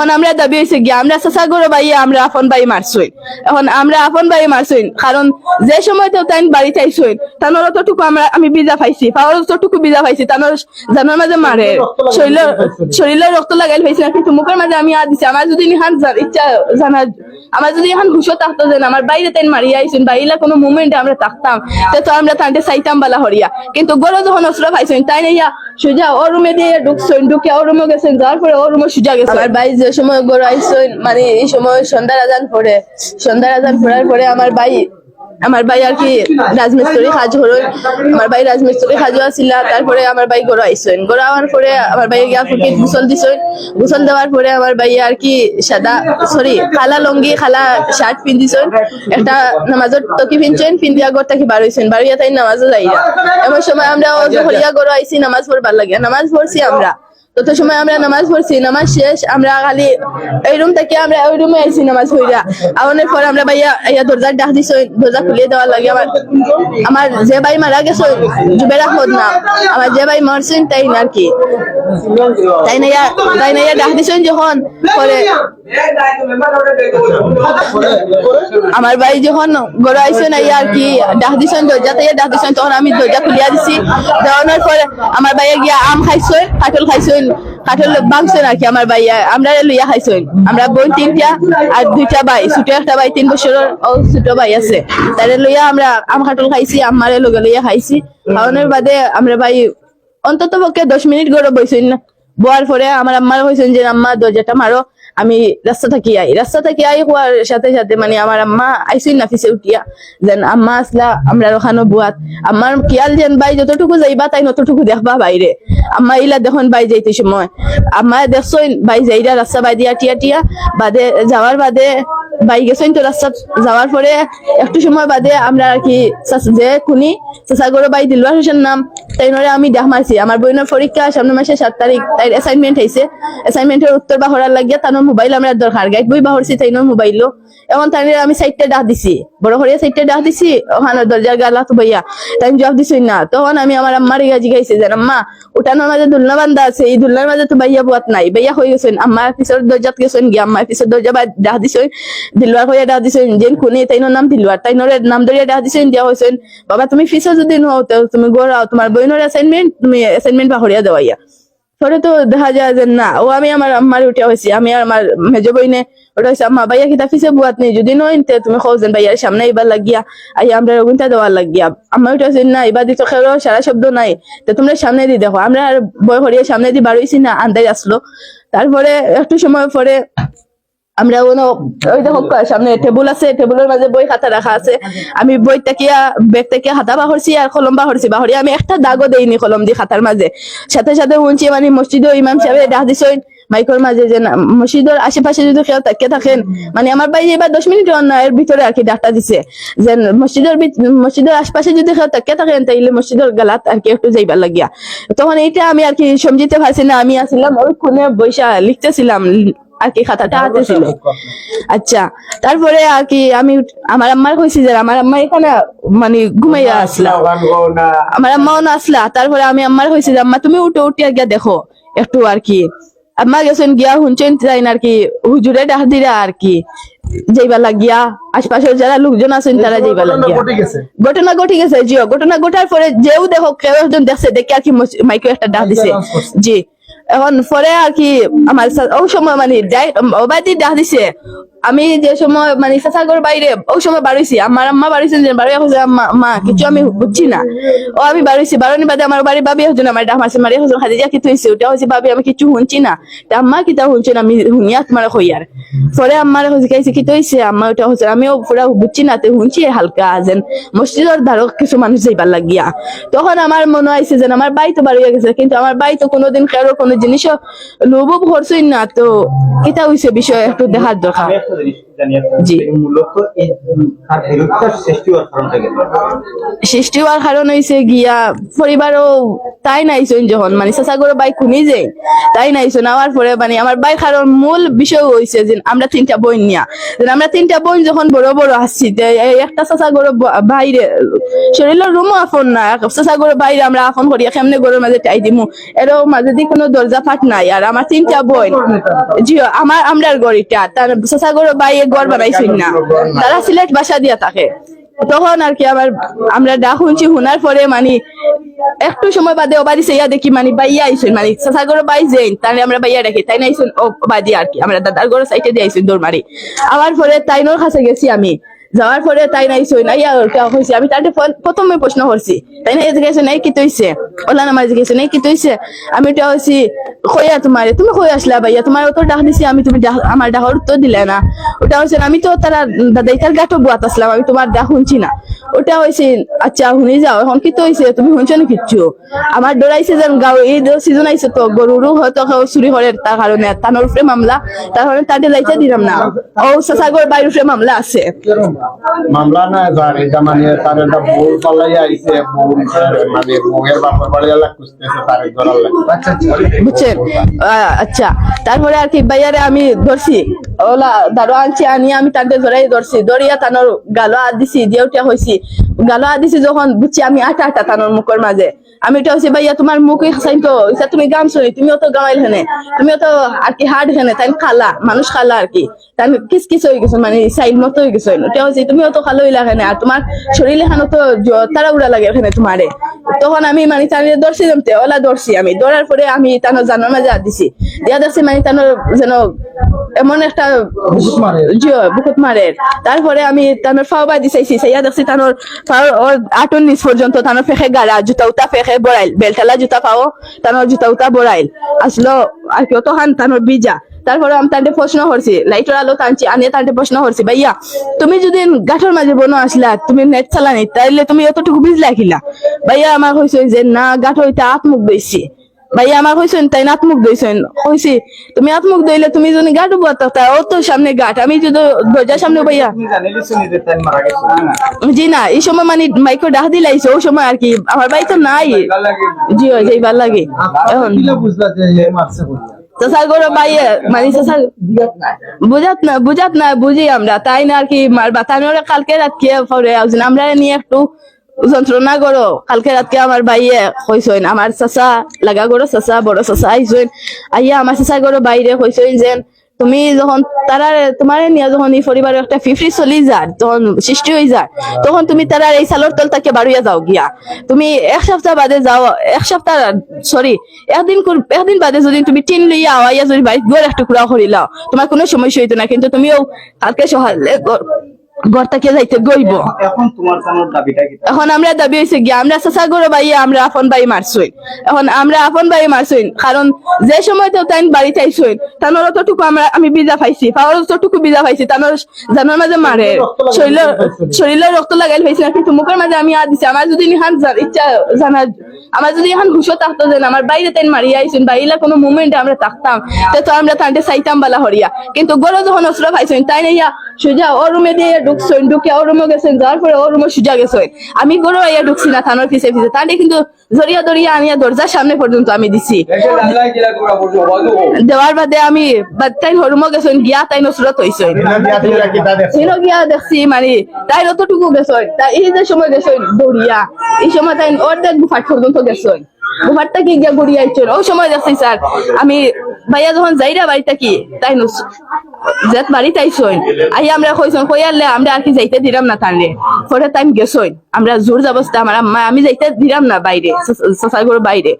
এখন আমরা দাবি হয়েছে গিয়ে আমরা চাচা গরো বাইয়ে আমরা আপন বাই মারছই। এখন আমরা আপন বাই মারছই কারণ যে সময় তো তাই বাড়ি চাইছই তানোর অতটুকু আমি বিজা পাইছি, পাওয়ার অতটুকু বিজা পাইছি, তানোর জানার মাঝে মারে শরীরে রক্ত লাগাইল পাইছি না, কিন্তু মুখের মাঝে আমি আর দিছি। আমার যদি নিহান ইচ্ছা জানা, আমার যদি এখন হুশো থাকতো যে আমার বাইরে তাই মারিয়া আইসুন বাইলা কোনো মুভমেন্টে আমরা থাকতাম তো আমরা তান্তে চাইতাম বালা হরিয়া, কিন্তু গরো যখন অস্ত্র পাইছেন তাই না সুজা ও রুমে দিয়ে ঢুকছেন, ঢুকে ও রুমে গেছেন, যাওয়ার পরে ও রুমে সুজা গেছে। আমার ভাই যে সময় গরো আইসেন মানে এই সময় সন্ধ্যার আজান পড়ার পরে আমার ভাই আর কি রাজমিস্ত্রি কাজ হলো, আমার ভাই রাজমিস্ত্রি কাজও আসিলা। তারপরে আমার ভাই গরো আইসেন, গরো আওয়ার পরে আমার ভাই গিয়া ফুকি গোসল দিছেন, গোসল দেওয়ার পরে আমার ভাই আর কি খালা লঙ্গি খালা শার্ট পিন্ধিছেন, একটা নামাজের টকি পিনছেন, পিন্ধিয়া ঘর থেকে বার হইছেন, বাড়িয়া তাই নামাজও যাইরা। এমন সময় আমরা হরিয়া গরো আইসি নামাজ পড়বার লাগে, নামাজ পড়ছি আমরা তত সময় আমরা নামাজ পড়ছি, নামাজ শেষ আমরা খালি এই রুম থেকে আমরা ওই রুমে আইছি নামাজ পড়িয়া। আওয়ানোর পর আমরা ভাইয়া দরজার ডাক দিছ, দরজা খুলিয়ে দেওয়ার লাগে। আমার যে ভাই মারা গেছে জুবের আহমদ নাম, আমার যে ভাই মারছেন তাই আর কি তাই নাইয়া ডাক দিছেন যখন পরে আমার ভাই যখন গড়ে আইসেন আর কি ডাক দিছেন, দরজাতে ডাক দিছেন, তখন আমি দরজা খুলিয়া দিছি। দেওয়ানোর পরে আমার ভাইয়া গিয়া আম খাইছেন, কাঠল খাইছেন, কাঠল ভাঙছেন আর কি আমার ভাইয়া আমরা লইয়া খাইছেন। আমরা বোন 3টা আর 2টা ভাই, ছোট একটা ভাই 3 বছরের ও ছোট ভাই আছে, তারে লইয়া আমরা আম কাঠল খাইছি, আমারে লগে লইয়া খাইছি। খাওয়ানোর বাদে আমরা ভাই অন্তত পক্ষে 10 মিনিট গড়ে বইছেন না, বোয়ার পরে আমার আম্মার কইছেন যে আম্মা দরজাটা মারো, আমি রাস্তা থাকি আই হওয়ার সাথে সাথে মানে আমার আম্মা আইসিন নাফিসে উঠিয়া যেন আম্মা আসলা আমরা ওখানে বুয়াত আমার কিয়াল যেন বাই যতটুকু যাইবা তাই ততটুকু দেখবা বাইরে। আম্মা ইলা দেখুন বাই যাইতে সময় আম্মা দেখছেন বাই যাইরা রাস্তা বাই দিয়া টিয়া বাদে যাওয়ার বাদে বাই গেছেন, তো রাস্তা যাওয়ার পরে একটু সময় বাদে আমরা আর কি যে খুনি চাচাগড় বাই দিলওয়ার হোসেন নাম তাই আমি দেখ মারছি। আমার বোনের পরীক্ষা সামনে মাসে 7 তারিখ, তাই অ্যাসাইনমেন্ট হয়েছে, অ্যাসাইনমেন্টের উত্তর বাহরার লাগিয়া তার মোবাইল আমরা দরকার গাইড বই বাহরছি তাই মোবাইলও। এখন তাই আমি 4টা ডাক দিছি, বড় হরিয়া 4টা ডাক দিছি, ওখানে দরজার গালা তো বইয়া তাই জবাব দিছি না। তখন আমি আমার আম্মার ইয়া জিগাইছি যে আম্মা উঠানোর মাঝে দুলনা বান্ধা আছে, এই দুলনার মাঝে তো বাইয়া বুয়াত নাই, বাইয়া হয়ে গেছেন। আম্মা পিছর দরজাত গেছেন গিয়া আম্মা পিছর দরজা বা ডাক দিছেন, দিলওয়ার হইয়া ডাক দিছেন, যেন খুনি তাই নাম দিলওয়ার, তাই নাম ধরিয়া ডাক দিছেন, দিয়া হয়েছেন বাবা তুমি পিছর যদি নও তুমি গড়াও, তোমার বইনের অ্যাসাইনমেন্ট তুমি অ্যাসাইনমেন্ট বাহরিয়া দেওয়াইয়া। পরে তো দেখা যায় যে না ও আমি আমার আম্মার উঠে হয়েছি, আমি আর আমার মেজ বইনে ওটা হয়েছে আম্মা বাইয়া কিতা ফিসে বুয়াত নেই, যদি নয় তুমি খোঁজেন বাইয়ার সামনে এবার লাগিয়া আইয়া আমরা রগুনটা দেওয়ার লাগিয়া। আমার উঠে হয়েছে না এবার দিত খেলো সারা শব্দ নাই, তো তোমরা সামনে দিয়ে দেখো। আমরা আর বই হরিয়া সামনে দিয়ে বাড়িয়েছি না, আন্দাজ আসলো। তারপরে একটু সময় পরে আমরা ওই দেখো সামনে টেবুল আছে, টেবুলের মাঝে বই খাতা রাখা আছে, আমি বই তাকিয়া ব্যাগ থেকে খাতা বাহরছি আর কলম বাহরছি, বাহরি আমি একটা দাগও দেইনি কলম দিয়ে খাতার মাঝে। সাথে সাথে শুনছি মানে মসজিদে ইমাম সাহেব ডাক দিছেন মাইকর মাঝে যে মসজিদের আশেপাশে যদি কেউ তাকিয়ে থাকেন, মানে আমার ভাই এবার 10 মিনিট এর ভিতরে আর কি ডাকটা দিছে যে মসজিদের আশপাশে যদি কেউ তাকিয়ে থাকেন তাইলে মসজিদের গালাত আর কি একটু যাইবার লাগিয়া। তখন এইটা আমি আর কি সমঝিতে পারছি না, আমি আসলাম ওই কোণে বৈশা লিখতেছিলাম আর কি খাতাটা হাতে ছিল। আচ্ছা তারপরে আর কি আমি আমার আম্মার কইছি যে আমার আম্মা এখানে মানে ঘুমাইয়া আসলা, আমার আম্মাও না আসলা। তারপরে আমি আম্মার কইছি যে আম্মা তুমি উঠিয়া গিয়া দেখো একটু আর কি। আম্মা গেছেন গিয়া শুনছেন যাইন আর কি হুজুরে ডাক দিরা আর কি যাইবা লাগিয়া, আশপাশের যারা লোকজন আছেন তারা যাইবা লাগিয়া। ঘটনা ঘটে গেছে জি, ঘটনা ঘটার পরে যেও দেখো কেউ একজন দেখছে দেখে আর কি মাইকে একটা ডাক দিছে জি। এখন পরে আর কি আমার ওই সময় মানে ওবাদি ডাক দিছে, আমি যে সময় মানে চাচাগর বাইরে ওই সময় বাড়িছি, আমার আম্মা বাড়িছেন যে বাড়ি হচ্ছে মা কিছু আমি বুঝছি না, ও আমি বাড়িছি বাড়ির বাদে আমার বাড়ি বাবি হচ্ছে আমার ডাক মারছে মারিয়া হচ্ছে খাদিজা কিছু হয়েছে ওটা হচ্ছে ভাবি আমি কিছু শুনছি না, আম্মা কিতা শুনছি না আমি শুনিয়া তোমার হইয়ার। পরে আম্মার জিজ্ঞাসা কি হয়েছে, আম্মা ওটা হচ্ছে আমিও পুরা বুঝছি না তো শুনছি হালকা যেন মসজিদের ধারক কিছু মানুষ যাইবার লাগিয়া। তখন আমার মনে হয়েছে যেন আমার বাই তো বাড়িয়ে গেছে, কিন্তু আমার বাই তো কোনোদিন কারো কোনো জিনিসও লোভ করছই না, তো কিতা হয়েছে বিষয় একটু দেখার দরকার। একটা জিনিস জানিয়ে জি। মূলত এই তার বিরুদ্ধে সৃষ্টি হওয়ার কারণটা কি? সৃষ্টি হওয়ার কারণ হয়েছে গিয়া পরিবারও তাই নাইছেন যখন মানে চাচাগর বাই খুনি যে তাই নাইছেন আওয়ার পরে মানে আমার বাই কারণ মূল বিষয় হয়েছে যে আমরা তিনটা বোন নিয়া আমরা তিনটা বোন যখন বড় বড় আসছি একটা চাচাগর বাইরে শরীরের রুমও আপন না চাচাগর বাইরে আমরা আপন করি কেমনে গরুর মাঝে টাই দিমু এরও মাঝে দিয়ে কোনো দরজা ফাট নাই আর আমার তিনটা বোন জি আমরার গড়িটা তার চাচাগর বাইরে গড় বানাইছেন না তারা সিলেট বাসা দিয়া থাকে তখন আর কি আমরা ডাক শুনছি শোনার পরে মানে একটু সময় বাদে অবাদি সেইয়া দেখি মানে বাইয়া আইসেন মানে চাচাগর বাই যেন তাহলে আমরা বাইয়া রাখি তাই না আইসেন ও বাদি আর কি আমরা দাদার ঘরের সাইডে দিয়ে আইসেন দৌড় মারি আবার পরে তাইনোর কাছে গেছি আমি যাওয়ার পরে তাই নাইছই না ইয়া হয়েছে আমি তাতে প্রথমে প্রশ্ন করছি তাই না জিজ্ঞাসা নাই কি তৈছে ওলা নামাজ জিজ্ঞাসা নাই কি তৈছে আমি ওটা হয়েছি কইয়া তোমারে তুমি কই আসলা ভাইয়া তোমার তো ডাক দিছি আমি তুমি আমার ডাকর উত্তর দিলে না ওটা হয়েছে আমি তো তারা দাদাইটার গাটো বুয়াত আসলাম আমি তোমার ডাক শুনছি না ওটা হয়েছে আচ্ছা শুনি যাও এখন কি তো হয়েছে তুমি শুনছো না কিচ্ছু আমার ডরাইছে যেন গাঁও এই সিজন আইছে তো গরুরও হয়তো চুরি করে তার কারণে তানোর উপরে মামলা তার কারণে তাতে যাইতে দিলাম না ও চাচাগর বাইর উপরে মামলা আছে মামলা না জানি মানে তার একটা বউ পালাই আইছে বউ মানে বউয়ের বাপের বাড়ি এলাকা খুঁজতেছে তার ধরার লাগে বুঝছেন আচ্ছা তারপরে আর কি ভাইয়ারে আমি ধরছি ওলা দাঁড়ো আনছি আনি আমি তাদের ধরাই ধরছি ধরিয়া তানোর গালো হাত দিছি দিয়ে উঠা হয়েছি গালো হাত দিছি যখন বুঝছি আমি আটা আটা তানোর মুখের মাঝে আমি এটা হচ্ছে ভাইয়া তোমার মুখে খাইন তো তুমি গাম শুনি তুমিও তো গামাইল হেনে তুমিও তো আর কি হার্ড হেনে তাই খালা মানুষ খালা আর কি তাই কিস কিস হয়ে গেছো মানে সাইড মতো হয়ে গেছো এটা হচ্ছে তুমিও তো খালো হইলা হেনে আর তোমার শরীরে খানো তো তারা উড়া লাগে এখানে তোমারে তখন আমি মানে তাদের দর্শি জমতে ওলা দর্শি আমি দৌড়ার পরে আমি তানোর জানার মাঝে হাত দিছি দিয়া দর্শি মানে তানোর যেন এমন একটা বুকুত মারে তারপরে আমি তানোর ফাও বাই দিছাইছি সেইয়া দেখছি তানোর ফাও ওর আটন নিচ পর্যন্ত তানোর ফেঁকে গাড়া জুতা উতা ফেঁকে বড়াইল বেলটালা জুতা পাও তানোর জুতা উতা বড়াইল আসলো আর কি অতখান তানোর বিজা তারপরে আমি তান্তে প্রশ্ন করছি লাইটের আলো টানছি আনিয়ে তান্তে প্রশ্ন করছি ভাইয়া তুমি যদি গাঠর মাঝে বনো আসলা তুমি নেট চালানি তাইলে তুমি অতটুকু বিজলা খিলা ভাইয়া আমার কইছে যে না গাঠর হইতে আত্মুখ দইছি ভাইয়া আমার কইছেন তাই না আত্মুখ দইছেন কইছি তুমি আত্মুখ দইলে তুমি যদি গাঠ বুয়াত ও তো সামনে গাঠ আমি যদি দরজার সামনে ভাইয়া জি না এই সময় মানে মাইকো ডাক দিলাইছে ওই সময় আর কি আমার বাড়ি তো নাই জি যাইবার লাগে এখন চাচার গরো বাইয়ে মানে চাচার বুঝাত না বুঝি আমরা তাই না আর কি মারবা তাই কালকে রাত খেয়ে পরে আমরা নিয়ে একটু যন্ত্রণা করো কালকে রাতকে আমার বাইয়ে কইসইন আমার চাচা লাগা করো চাচা বড় চাচা আইসইন আইয়া আমার চাচা করো বাইরে কইসইন যেন তুমি যখন তারা তোমার নিয়ে যখন এই পরিবারের একটা ফিফরি চলি যার তখন সৃষ্টি হয়ে যায় তখন তুমি তারা এই সালোর তল তাকে বাড়িয়া যাও গিয়া তুমি এক সপ্তাহ বাদে যাও এক সপ্তাহ সরি একদিন বাদে যদি তুমি টিন লইয়া আওয়াইয়া যদি বাড়ি গোর একটা টুকরা করিলাও তোমার কোনো সমস্যা হইতো না কিন্তু তুমিও কালকে সকালে ঘরটাকে যাইতে গইব এখন আমরা দাবি হয়েছে গিয়া আমরা চাচা গরো বাইয়ে আমরা আপন বাই মারছই এখন আমরা আপন বাই মারছই কারণ যে সময় তো তাই বাড়িতে আইসই তানোর অতটুকু আমি বিজা পাইছি পাওয়ার অতটুকু বিজা পাইছি তানোর জানার মাঝে মারে শরীরে রক্ত লাগাইল পাইছি না কিন্তু মুখের মাঝে আমি হাত দিছি আমার যদি ইহান ইচ্ছা জানার আমার যদি এখন হুশো থাকতো যেন আমার বাইরে তাই মারিয়া আইসুন বাইলা কোনো মুভমেন্টে আমরা থাকতাম তো আমরা তান্তে চাইতাম বালা হরিয়া কিন্তু গরো যখন অস্ত্র পাইছেন তাই না সোজা ও রুমে দিয়ে ঢুকছেন ঢুকে ও রুমে গেছেন যাওয়ার পরে ও রুমে সোজা গেছেন আমি গরো আইয়া ঢুকছি না থানোর পিছে পিছে তাহলে কিন্তু জড়িয়া দড়িয়া আনিয়া দরজার সামনে পর্যন্ত আমি দিছি দেওয়ার বাদে আমি তাই রুমে গেছেন গিয়া তাই নসরত হইছেন গিয়া দেখছি মানে তাই অতটুকু গেছেন তাই এই যে সময় গেছেন দৌড়িয়া এই সময় তাই অর্ধেক গুফাট পর্যন্ত গেছেন গুফারটা কি গিয়া গড়িয়া আইছেন ওই সময় দেখছি স্যার আমি ভাইয়া যখন যাইরা বাড়িটা কি তাই যেত বাড়িতে আইসইন আই আমরা কইসন কইয়ালে আমরা আর কি যাইতে দিলাম না তানলে পরে টাইম গেছইন আমরা জোর জবস্তা আমার আমি যাইতে দিলাম না বাইরে চাচার ঘর বাইরে